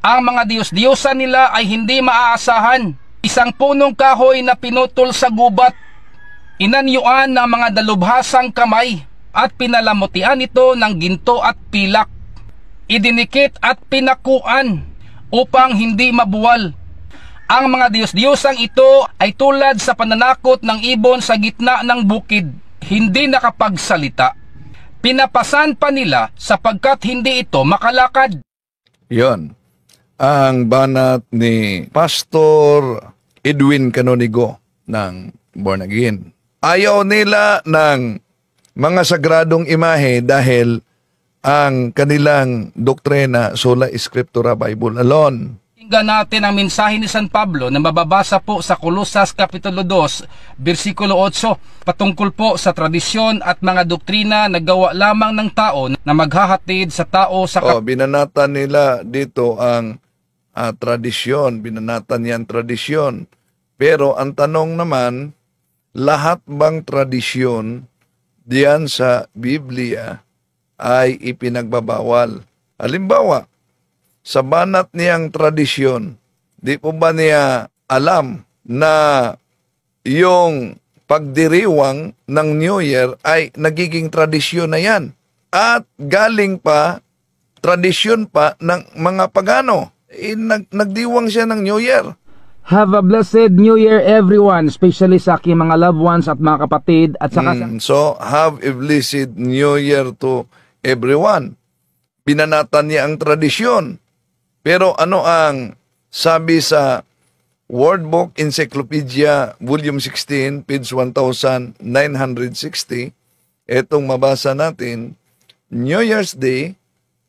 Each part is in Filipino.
Ang mga Diyos-Diyosan nila ay hindi maaasahan. Isang punong kahoy na pinutol sa gubat, inanyuan ng mga dalubhasang kamay at pinalamutian ito ng ginto at pilak. Idinikit at pinakuan upang hindi mabuwal. Ang mga Diyos-Diyosang ito ay tulad sa pananakot ng ibon sa gitna ng bukid, hindi nakapagsalita. Pinapasan pa nila sapagkat hindi ito makalakad. Yon ang banat ni Pastor Edwin Canonigo ng Born Again. Ayaw nila ng mga sagradong imahe dahil ang kanilang doktrina sola scriptura Bible alone. Tingnan natin ang mensahe ni San Pablo na mababasa po sa Colosas Kapitulo 2, versikulo 8, patungkol po sa tradisyon at mga doktrina na gawa lamang ng tao na maghahatid sa tao sa binanatan nila dito ang tradisyon, binanatan yan tradisyon. Pero ang tanong naman, lahat bang tradisyon diyan sa Biblia ay ipinagbabawal? Halimbawa, sa banat niyang tradisyon, di po ba niya alam na yung pagdiriwang ng New Year ay nagiging tradisyon na yan? At galing pa, tradisyon pa ng mga pagano. Nagdiwang siya ng New Year. Have a blessed New Year everyone, especially sa aking mga loved ones at mga kapatid. At saka So, have a blessed New Year to everyone. Binanatan niya ang tradisyon. Pero ano ang sabi sa Word Book Encyclopedia, Volume 16, page 1960, etong mabasa natin, New Year's Day,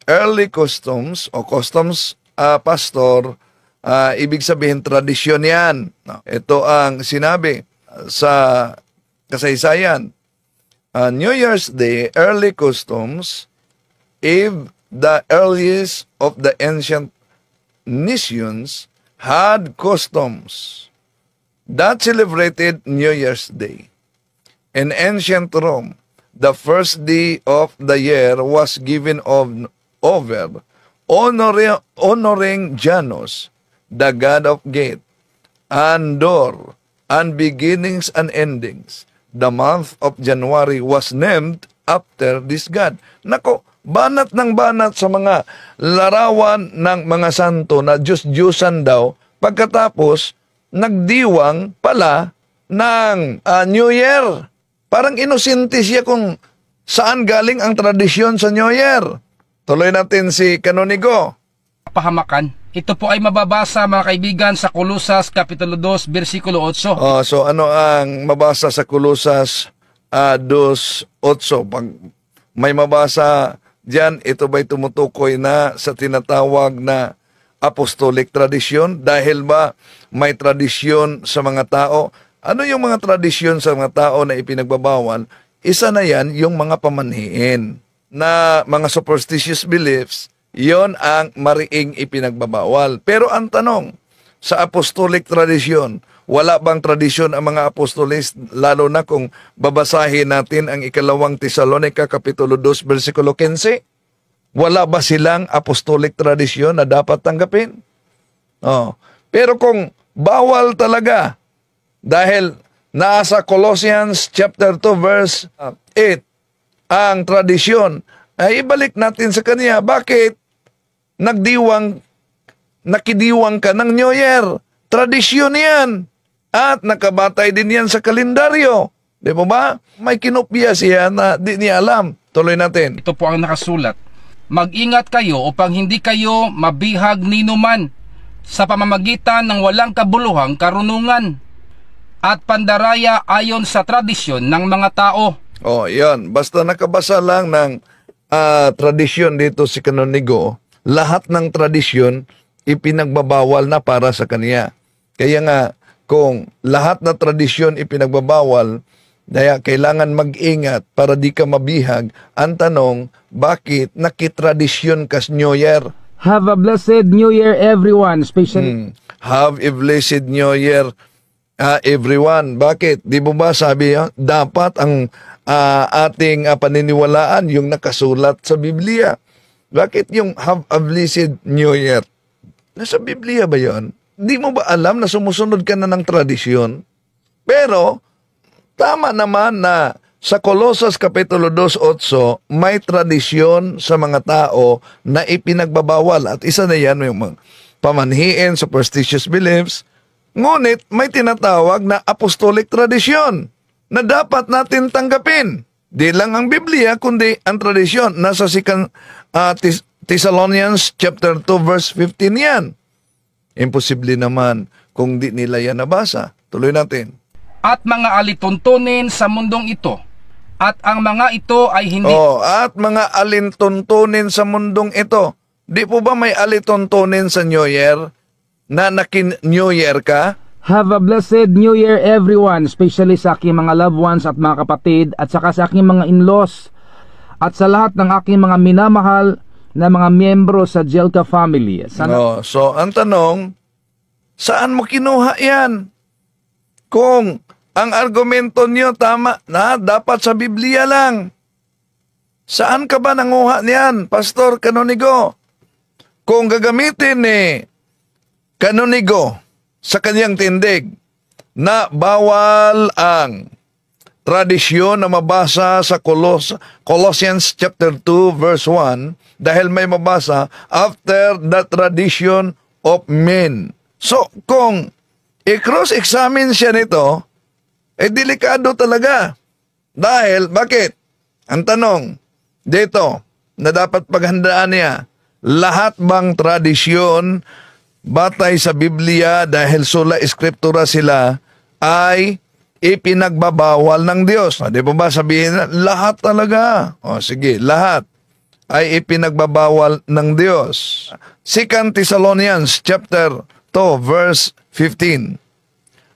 early customs, o customs, pastor, ibig sabihin tradisyon yan. Ito ang sinabi sa kasaysayan. New Year's Day, early customs, if the earliest of the ancient nations had customs that celebrated New Year's Day. In ancient Rome, the first day of the year was given over, honoring Janus, the god of gate, and door, and beginnings and endings. The month of January was named after this god. Nako, banat ng banat sa mga larawan ng mga santo na Diyos-Diyosan daw, pagkatapos nagdiwang pala ng New Year. Parang inosente siya kung saan galing ang tradisyon sa New Year. Tuloy natin si Canonigo. Pahamakan. Ito po ay mababasa mga kaibigan sa Colosas Kapitulo 2, versikulo 8. So ano ang mabasa sa Colosas 2:8? Pag may mabasa diyan, ito ba'y tumutukoy na sa tinatawag na apostolic tradisyon? Dahil ba may tradisyon sa mga tao? Ano yung mga tradisyon sa mga tao na ipinagbabawal? Isa na yan, yung mga pamanhiin na mga superstitious beliefs, yon ang mariing ipinagbabawal. Pero ang tanong, sa apostolic tradisyon, wala bang tradisyon ang mga apostolis, lalo na kung babasahin natin ang ikalawang Tesalonica Kapitulo 2, versikulo 15? Wala ba silang apostolic tradisyon na dapat tanggapin? Pero kung bawal talaga, dahil nasa Colossians chapter 2, verse 8, ang tradisyon, ay ibalik natin sa kanya. Bakit? Nakidiwang ka ng New Year. Tradisyon yan. At nakabatay din yan sa kalendaryo. Di ba? May kinopya siya na di niya alam. Tuloy natin. Ito po ang nakasulat. Mag-ingat kayo upang hindi kayo mabihag ninuman sa pamamagitan ng walang kabuluhang karunungan at pandaraya ayon sa tradisyon ng mga tao. Yan. Basta nakabasa lang ng tradisyon dito si Canonigo, lahat ng tradisyon ipinagbabawal na para sa kanya. Kaya nga, kung lahat na tradisyon ipinagbabawal, kaya kailangan mag-ingat para di ka mabihag. Ang tanong, bakit nakitradisyon ka sa New Year? Have a blessed New Year everyone, especially Have a blessed New Year everyone. Bakit? Di ba sabi dapat ang ating paniniwalaan yung nakasulat sa Biblia? Bakit yung have a blessed New Year? Nasa Biblia ba yon? Di mo ba alam na sumusunod ka na ng tradisyon? Pero, tama naman na sa Colosas Kapitulo 2:8, may tradisyon sa mga tao na ipinagbabawal. At isa na yan, yung mga pamanhiin, superstitious beliefs. Ngunit, may tinatawag na apostolic tradisyon na dapat natin tanggapin. Di lang ang Biblia, kundi ang tradisyon. Nasa Thessalonians chapter 2 verse 15 yan. Imposible naman kung di nila yan nabasa. Tuloy natin. At mga alituntunin sa mundong ito. At ang mga ito ay hindi... At mga alintuntunin sa mundong ito. Di po ba may alituntunin sa New Year na nakin-New Year ka? Have a blessed New Year everyone, especially sa aking mga loved ones at mga kapatid at saka sa aking mga in-laws at sa lahat ng aking mga minamahal na mga miyembro sa Jelka family. So, ang tanong, saan mo kinuha yan? Kung ang argumento niyo tama na dapat sa Biblia lang, saan ka ba nanguha niyan, Pastor Canonigo? Kung gagamitin ni Canonigo sa kanyang tindig na bawal ang tradisyon na mabasa sa Colossians chapter 2 verse 1 dahil may mabasa after the tradition of men. So, kung i-cross-examine siya nito, delikado talaga. Dahil, bakit? Ang tanong dito na dapat paghandaan niya, lahat bang tradisyon batay sa Biblia dahil sola eskriptura sila ay ipinagbabawal ng Diyos? Di ba sabihin na lahat talaga? Sige, lahat ay ipinagbabawal ng Diyos. 2 Thessalonians chapter 2 verse 15.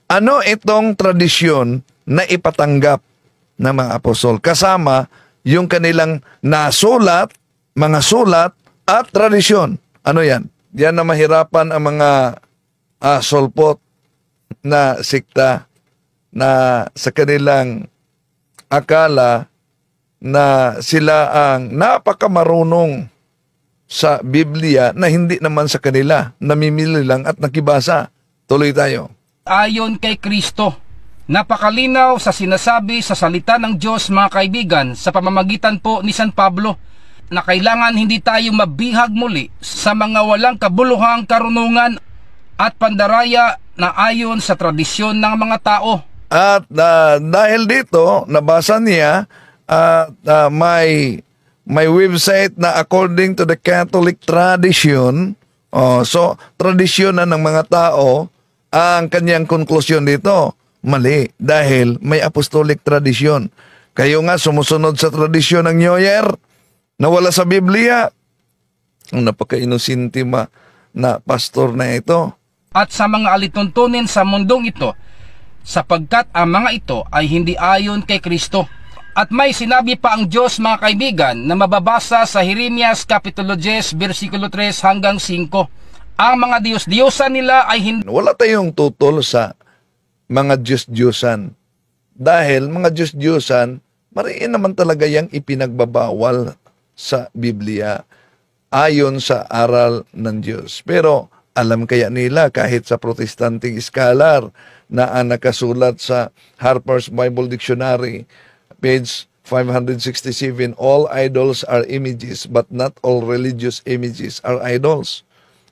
Ano itong tradisyon na ipatanggap ng mga apostol? Kasama yung kanilang nasulat, mga sulat at tradisyon. Ano yan? Diyan na mahirapan ang mga solpot na sikta na sa kanilang akala na sila ang napakamarunong sa Biblia na hindi naman sa kanila, namimili lang at nakibasa. Tuloy tayo. Ayon kay Kristo, napakalinaw sa sinasabi sa salita ng Diyos, mga kaibigan, sa pamamagitan po ni San Pablo, na kailangan hindi tayo mabihag muli sa mga walang kabuluhang karunungan at pandaraya na ayon sa tradisyon ng mga tao. At dahil dito, nabasa niya, may website na according to the Catholic tradition, so tradisyon na ng mga tao, ang kanyang konklusyon dito, mali, dahil may apostolic tradisyon. Kayo nga sumusunod sa tradisyon ng New Year, na wala sa Biblia. Ang napaka-inusinti na pastor na ito. At sa mga alituntunin sa mundong ito, sapagkat ang mga ito ay hindi ayon kay Kristo. At may sinabi pa ang Diyos, mga kaibigan, na mababasa sa Jeremias Kapitulo 10, versikulo 3 hanggang 5. Ang mga Diyos-Diyosan nila ay hindi... Wala tayong tutol sa mga Diyos-Diyosan. Dahil mga Diyos-Diyosan, mariin naman talaga yung ipinagbabawal sa Biblia ayon sa aral ng Diyos. Pero alam kaya nila kahit sa protestanting scholar na ang nakasulat sa Harper's Bible Dictionary, page 567, all idols are images but not all religious images are idols.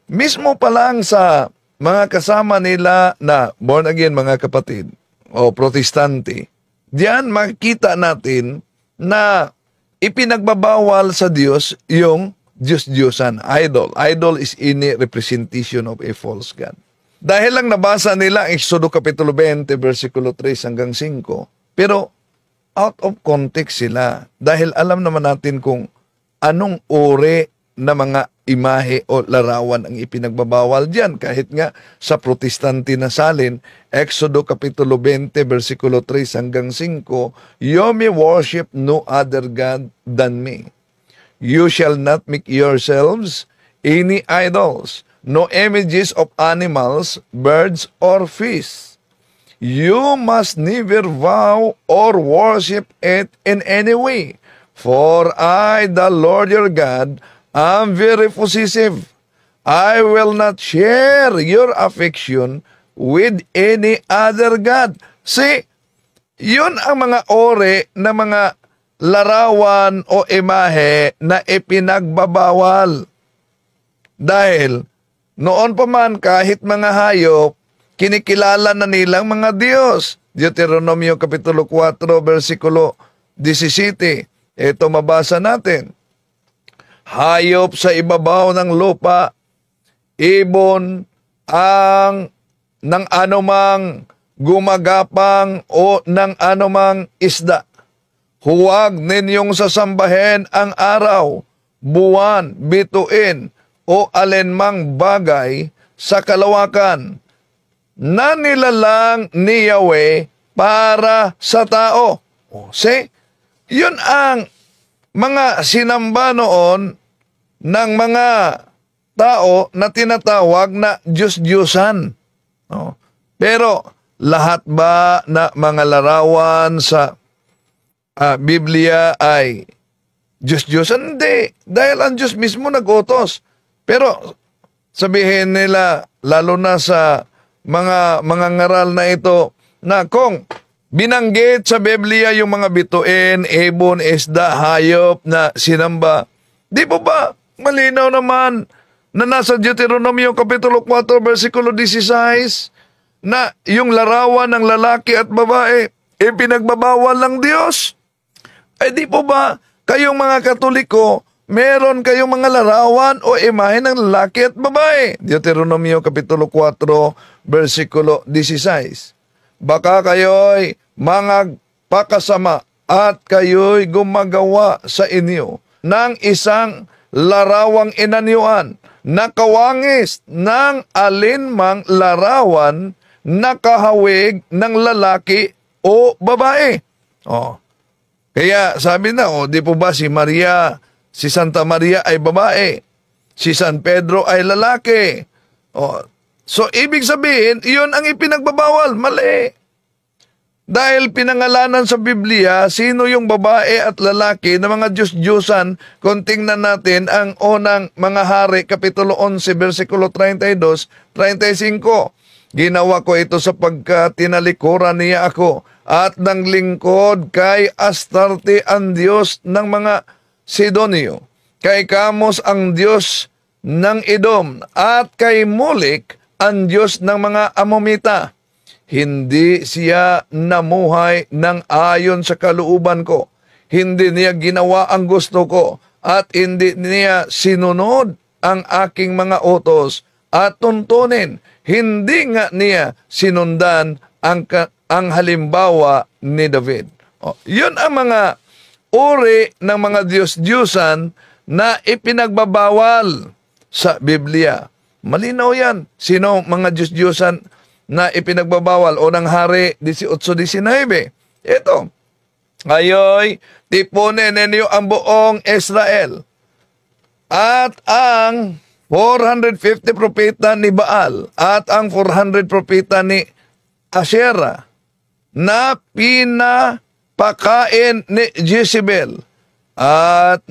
Mismo pa lang sa mga kasama nila na born again, mga kapatid, o protestante, diyan makikita natin na ipinagbabawal sa Diyos yung Diyos-Diyosan, idol. Idol is any representation of a false God. Dahil lang nabasa nila Exodo Kapitulo 20, versikulo 3 hanggang 5, pero out of context sila. Dahil alam naman natin kung anong uri na mga imahe o larawan ang ipinagbabawal diyan. Kahit nga sa protestante na salin, Exodo Kapitulo 20, versikulo 3 hanggang 5, you may worship no other God than me. You shall not make yourselves any idols, no images of animals, birds, or fish. You must neither vow or worship it in any way, for I, the Lord your God, am very possessive. I will not share your affection with any other God. See, yun ang mga ore na mga larawan o imahe na ipinagbabawal. Dahil noon pa man kahit mga hayop, kinikilala na nilang mga Diyos. Deuteronomio Kapitulo 4, versikulo 17. Ito mabasa natin. Hayop sa ibabaw ng lupa, ibon ang ng anumang gumagapang o ng anumang isda. Huwag ninyong sasambahin ang araw, buwan, bituin, o alinmang bagay sa kalawakan na nilalang ni Yahweh para sa tao. See, yun ang mga sinamba noon ng mga tao na tinatawag na Diyos-Diyosan. Pero lahat ba na mga larawan sa Biblia ay Diyos-Diyosan? Hindi. Dahil ang Diyos mismo nag-utos. Pero sabihin nila, lalo na sa mga ngaral na ito, na kung binanggit sa Biblia yung mga bituin, ibon, isda, hayop na sinamba, di po ba malinaw naman na nasa Deuteronomio Kapitulo 4, versikulo 16, na yung larawan ng lalaki at babae, ipinagbabawal ng Diyos? Ay di po ba kayong mga Katoliko, meron kayong mga larawan o imahe ng lalaki at babae? Deuteronomio Kapitulo 4, versikulo 16. Baka kayo'y mga pakasama at kayo'y gumagawa sa inyo ng isang larawang inanyuan na kawangis ng alinmang larawan na kahawig ng lalaki o babae. Kaya sabi na, di po ba si Maria, si Santa Maria ay babae, si San Pedro ay lalaki. So ibig sabihin, iyon ang ipinagbabawal. Mali. Dahil pinangalanan sa Biblia, sino yung babae at lalaki na mga Diyos-Diyosan, kung tingnan natin ang unang mga hari, Kapitulo 11, versikulo 32, 35. Ginawa ko ito sapagkat tinalikuran niya ako at ng lingkod kay Astarte ang Diyos ng mga Sidonio, kay Kamos ang Diyos ng Edom, at kay Molek ang Diyos ng mga Amomita. Hindi siya namuhay ng ayon sa kalooban ko. Hindi niya ginawa ang gusto ko at hindi niya sinunod ang aking mga utos at tuntunin. Hindi nga niya sinundan ang halimbawa ni David. Yun ang mga uri ng mga Diyos-Diyosan na ipinagbabawal sa Biblia. Malinaw yan. Sino mga Diyos-Diyosan na ipinagbabawal? O ng Hari 18:19. Ito, ngayoy, tipunin ninyo ang buong Israel at ang 450 propeta ni Baal at ang 400 propeta ni Asherah na pinapakain ni Jezebel, at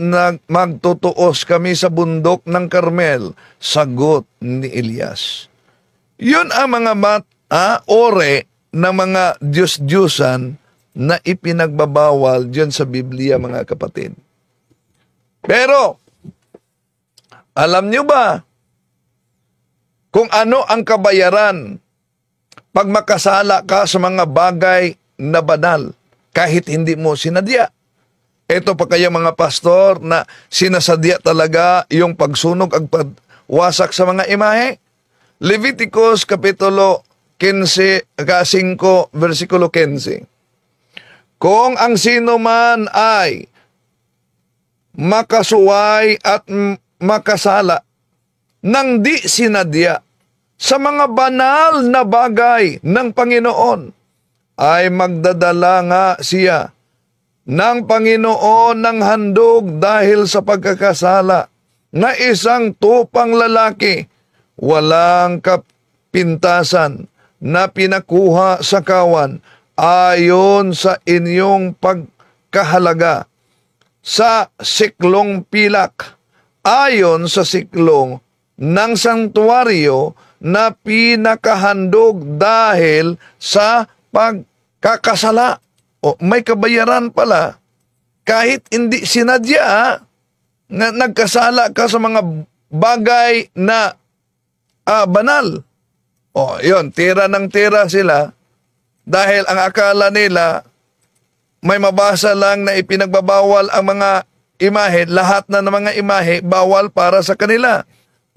magtutuos kami sa bundok ng Carmel, sagot ni Elias. Yun ang mga ore ng mga Diyos-Diyosan na ipinagbabawal diyan sa Biblia, mga kapatid. Pero, alam nyo ba kung ano ang kabayaran pag makasala ka sa mga bagay na banal kahit hindi mo sinadya? Ito pa kaya mga pastor na sinasadya talaga yung pagsunog at pagwasak sa mga imahe? Leviticus Kapitulo 15, 5, versikulo 15. Kung ang sino man ay makasuway at makasala nang di sinadya sa mga banal na bagay ng Panginoon, ay magdadala nga siya ng Panginoon ng handog dahil sa pagkakasala na isang tupang lalaki, walang kapintasan, na pinakuha sa kawan ayon sa inyong pagkahalaga sa siklong pilak, ayon sa siklong ng santuario na pinakahandog dahil sa pagkakasala. O may kabayaran pala kahit hindi sinadya na nagkasala ka sa mga bagay na banal. O yun, tira ng tira sila dahil ang akala nila may mabasa lang na ipinagbabawal ang mga imahe, lahat na ng mga imahe bawal para sa kanila.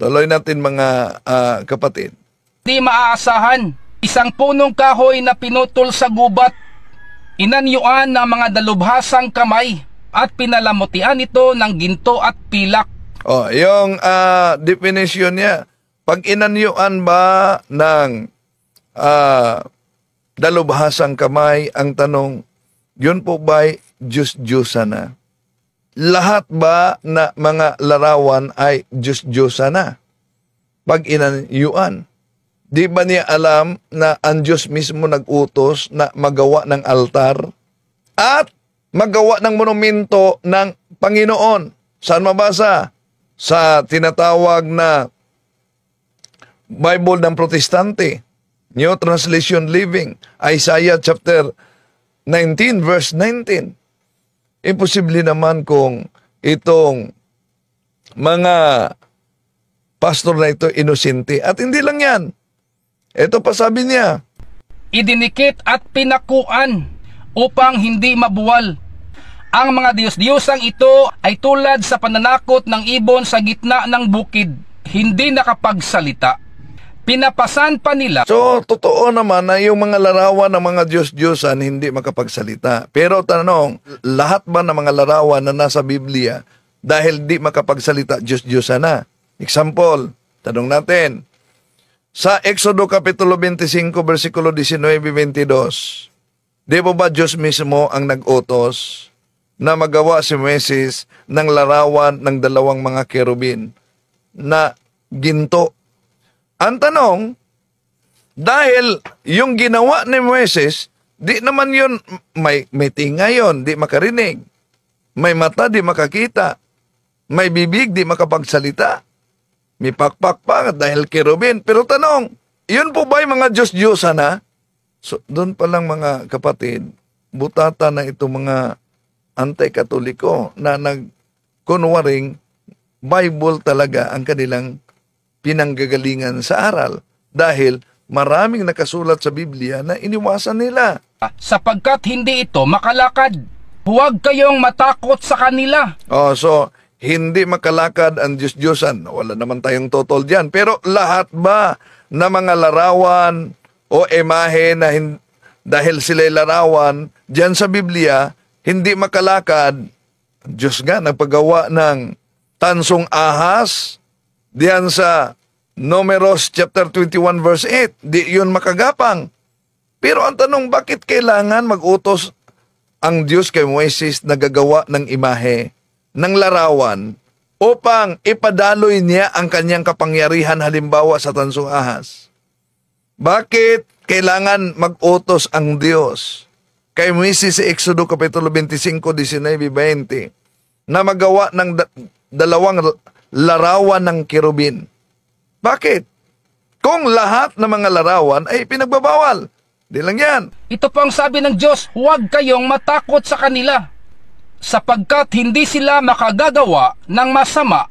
Tuloy natin mga kapatid. Di maaasahan, isang punong kahoy na pinutol sa gubat, inanyuan ng mga dalubhasang kamay at pinalamutian ito ng ginto at pilak. O, yung definition niya, pag inanyuan ba ng dalubhasang kamay, ang tanong, yun po ba'y Diyos-Diyosa na? Lahat ba na mga larawan ay Diyos-Diyosa na? Pag inanyuan. Di ba niya alam na ang Diyos mismo nag-utos na magawa ng altar at magawa ng monumento ng Panginoon? Saan mabasa? Sa tinatawag na Bible ng Protestante, New Translation Living, Isaiah chapter 19 verse 19. Imposible naman kung itong mga pastor na ito inosente. At hindi lang yan. Ito pa sabi niya, Idinikit at pinakuan upang hindi mabuwal. Ang mga Diyos-Diyosang ito ay tulad sa pananakot ng ibon sa gitna ng bukid, hindi nakapagsalita. Pinapasan pa nila. So, totoo naman na yung mga larawan ng mga Diyos-Diyosan hindi makapagsalita. Pero tanong, lahat ba ng mga larawan na nasa Biblia dahil di makapagsalita, Diyos-Diyosan na? Example, tanong natin, sa Exodo Kapitulo 25, versikulo 19-22, di po ba Diyos mismo ang nag-utos na magawa si Moises ng larawan ng dalawang mga kerubin na ginto? Ang tanong, dahil yung ginawa ni Moises, di naman yun, may tinga yun, di makarinig. May mata, di makakita. May bibig, di makapagsalita. May pakpak dahil kerubin. Pero tanong, yun po ba yung mga Diyos-Diyosa na? So, doon pa lang mga kapatid, butata na itong mga anti-katoliko na nagkunwaring Bible talaga ang kanilang pinanggagalingan sa aral dahil maraming nakasulat sa Biblia na iniwasan nila. Sapagkat hindi ito makalakad, huwag kayong matakot sa kanila. So, hindi makalakad ang Diyos-Diyosan. Wala naman tayong totoo diyan. Pero lahat ba na mga larawan o imahe na dahil sila'y larawan diyan sa Biblia, hindi makalakad? Diyos nga, nagpagawa ng tansong ahas diyan sa Numeros chapter 21 verse 8. Di yun makagapang. Pero ang tanong, bakit kailangan mag-utos ang Diyos kay Moises na gagawa ng imahe, ng larawan, upang ipadaloy niya ang kanyang kapangyarihan halimbawa sa tansong ahas? Bakit kailangan mag-utos ang Diyos kay Moises sa Exodo Kapitulo 25, 19-20 na magawa ng dalawang larawan ng kerubin? Bakit? Kung lahat ng mga larawan ay pinagbabawal. Di lang yan. Ito po ang sabi ng Diyos, huwag kayong matakot sa kanila, sapagkat hindi sila makagagawa ng masama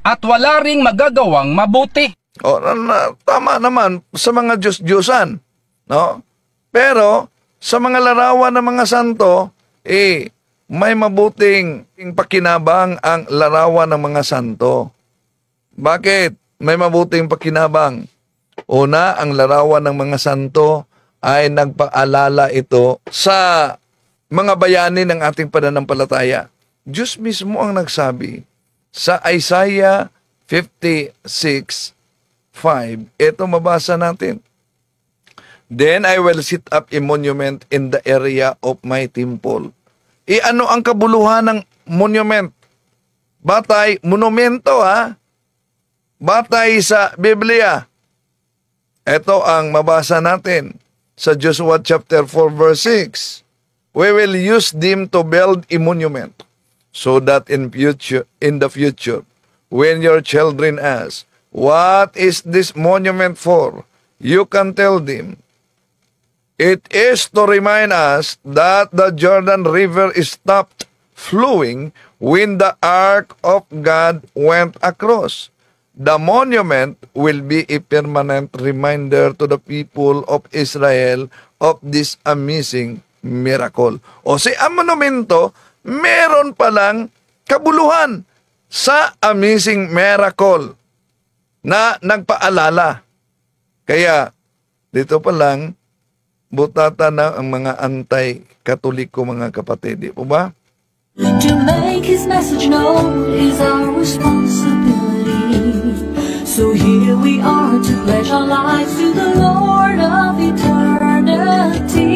at wala ring magagawang mabuti. Tama naman sa mga Diyos-Diyosan, no? Pero sa mga larawan ng mga santo, may mabuting pakinabang ang larawan ng mga santo. Bakit may mabuting pakinabang? Una, ang larawan ng mga santo ay nagpaalala ito sa mga bayani ng ating pananampalataya. Diyos mismo ang nagsabi sa Isaiah 56:5. Ito mabasa natin. Then I will set up a monument in the area of my temple. Ano ang kabuluhan ng monument? Batay, monumento Batay sa Biblia. Ito ang mabasa natin sa Joshua chapter 4 verse 6. We will use them to build a monument so that in the future, when your children ask, what is this monument for? You can tell them. It is to remind us that the Jordan River stopped flowing when the Ark of God went across. The monument will be a permanent reminder to the people of Israel of this amazing miracle. O si ang monumento, meron palang kabuluhan sa amazing miracle na nagpaalala. Kaya dito pa lang, butata na ang mga anti-katoliko, mga kapatid. Di po ba? To make His message known is our responsibility. So here we are to pledge our lives to the Lord of eternity.